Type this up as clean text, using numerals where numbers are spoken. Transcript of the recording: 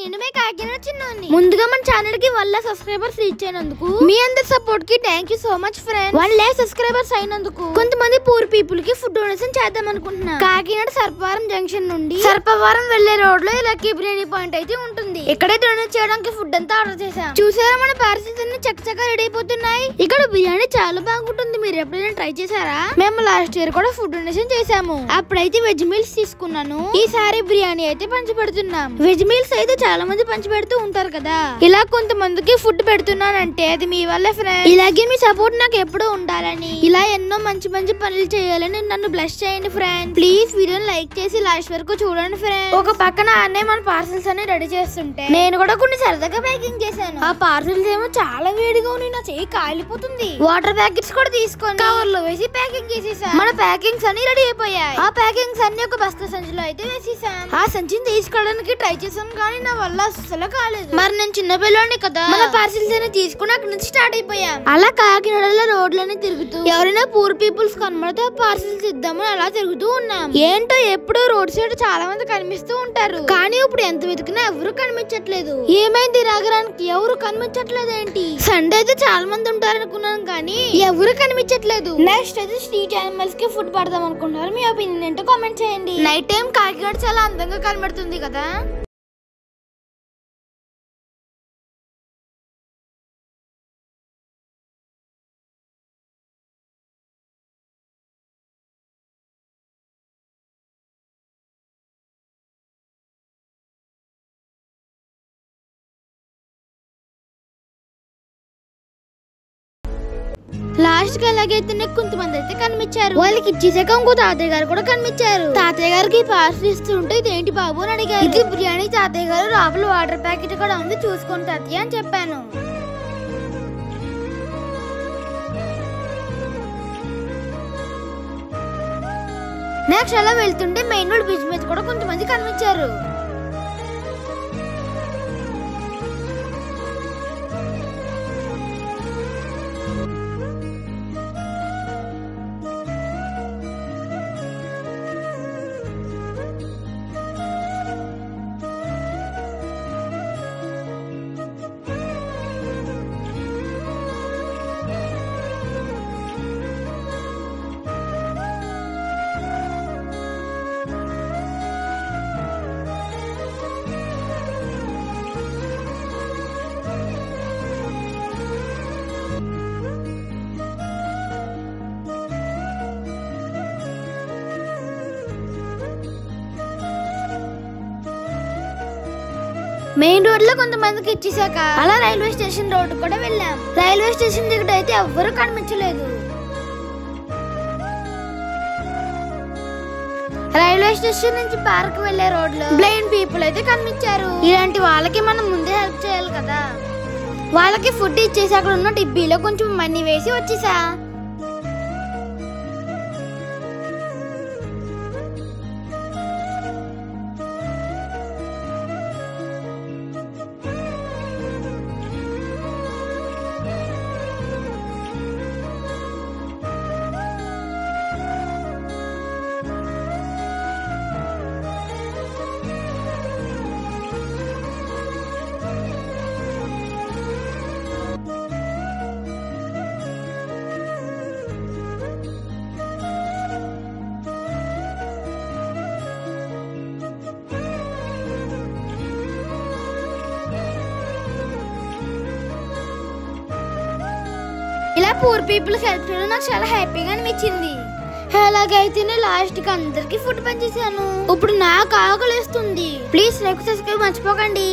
నేను మీ కాకినాడ చిన్నోని. ముందుగా మన ఛానల్ కి 1 lakh సబ్స్క్రైబర్స్ రీచ్ అయినందుకు మీ అందరి సపోర్ట్ కి thank you so much friends. 1 lakh subscribers అయినందుకు కొంతమంది పూర్ పీపుల్ కి ఫుడ్ డొనేషన్ చేద్దాం అనుకుంటున్నా. కాకినాడ సర్పవరం జంక్షన్ నుండి సర్పవరం వెళ్లే రోడ్ లో లక్కీ బిర్యానీ పాయింట్ అయితే ఉంటుంది. ఇక్కడే డొనేట్ చేయడానికి ఫుడ్ అంతా ఆర్డర్ చేసాం. చూసారా మన పార్సిల్స్ అన్ని చక్కగా రెడీ అయిపోతున్నాయి. ఇక్కడ బిర్యానీ చాలా బాగుంటుంది. మీరు ఎప్పుడైనా ట్రై చేశారా? మేము లాస్ట్ ఇయర్ కూడా ఫుడ్ డొనేషన్ చేసాము. అప్పుడైతే వెజ్ మీల్స్ తీసుకున్నాను. ఈసారి బిర్యానీ అయితే పంచి పెడుతున్నాం. వెజ్ మీల్స్ అయితే చాలా మంది పంచి పెడుతూ ఉంటారు కదా. ఇలా కొంతమందికి ఫుడ్ పెడుతున్నానంటే అది మీ వల్ల ఫ్రెండ్స్. ఇలాగే మీ సపోర్ట్ నాకు ఎప్పుడూ ఉండాలని, ఇలా ఎన్నో మంచి మంచి పనులు చేయాలని నన్ను బ్లెస్ చేయండి ఫ్రెండ్స్. ప్లీజ్ వీడియోని లైక్ చేసి లాస్ట్ వరకు చూడండి ఫ్రెండ్స్. ఒక పక్కన అన్నయ్య మన పార్సల్స్ అన్ని రెడీ చేస్తుంటే నేను కూడా కొన్ని సరదాగా ప్యాకింగ్ చేశాను. ఆ పార్సల్స్ ఏమో చాలా వేడిగా ఉన్నాయి. నా చెయ్యి కాలిపోతుంది. వాటర్ ప్యాకెట్స్ కూడా తీసుకొని కవర్ లో వేసి ప్యాకింగ్ చేసేసాం. మన ప్యాకింగ్స్ అన్ని రెడీ అయిపోయాయి. ఆ ప్యాకింగ్స్ అన్ని ఒక బస్తా సంచిలో అయితే వేసేసాం. ఆ సంచిని తీసుకోవడానికి ట్రై చేశాను కానీ నా వల్ల అస్సలు కాలేదు. మరి నేను చిన్న పిల్లోని కదా. మన పార్సిల్స్ అన్ని తీసుకుని అక్కడ నుంచి స్టార్ట్ అయిపోయాం. అలా కాకినాడలో రోడ్లన్నీ తిరుగుతూ ఎవరైనా పూర్ పీపుల్స్ కనబడితే పార్సిల్స్ ఇద్దామని అలా తిరుగుతూ ఉన్నాం. ఏంటో ఎప్పుడు రోడ్ సైడ్ చాలా మంది కనిపిస్తూ ఉంటారు. కానీ ఇప్పుడు ఎంత వెతికినా ఎవరు కనిపించట్లేదు. ఏమైంది నగరానికి ఎవరు కనిపించట్లేదు ఏంటి? సండే అయితే చాలా మంది ఉంటారు అనుకున్నాను కానీ ఎవరు కనిపించట్లేదు. నెక్స్ట్ అయితే స్ట్రీట్ యానిమల్స్ కి ఫుడ్ పడదాం అనుకుంటున్నారు. మీ ఒపీనియన్ ఏంటో కామెంట్ చేయండి. నైట్ టైం కాకినాడ చాలా అందంగా కనబడుతుంది కదా. లాస్ట్ కి ఎలాగైతే కొంతమంది అయితే కనిపించారు. వాళ్ళకి ఇచ్చేసాక ఇంకో తాతయ్య గారు కూడా కనిపించారు. తాతయ్య గారికి పార్సల్ ఇస్తుంటే ఇదేంటి బాబు అని అడిగారు. ఇది బిర్యానీ తాతయ్య గారు, లోపల వాటర్ ప్యాకెట్ కూడా ఉంది చూసుకోండి తాతయ్య అని చెప్పాను. నెక్స్ట్ అలా వెళ్తుంటే మెయిన్ రోడ్ బ్రిడ్జ్ మీద కూడా కొంతమంది కనిపించారు. మెయిన్ రోడ్ లో కొంతమందికి ఇచ్చేసాక అలా రైల్వే స్టేషన్ రోడ్ కూడా వెళ్ళాం. రైల్వే స్టేషన్ దగ్గర అయితే ఎవ్వరూ కనిపించలేదు. రైల్వే స్టేషన్ నుంచి పార్క్ వెళ్లే రోడ్ లో బ్లైండ్ పీపుల్ అయితే కనిపించారు. ఇలాంటి వాళ్ళకి మనం ముందే హెల్ప్ చేయాలి కదా. వాళ్ళకి ఫుడ్ ఇచ్చేసి అక్కడ ఉన్న డిబ్బీలో కొంచెం మనీ వేసి వచ్చేసా. ఇలా పూర్ పీపుల్ హెల్ప్ చేయడం నాకు చాలా హ్యాపీగా అనిపించింది. అలాగైతేనే లాస్ట్ కి అందరికి ఫుడ్ పంచేసాను. ఇప్పుడు నాకు ఆకలిస్తుంది. ప్లీజ్ లైక్ సబ్స్క్రైబ్ మర్చిపోకండి.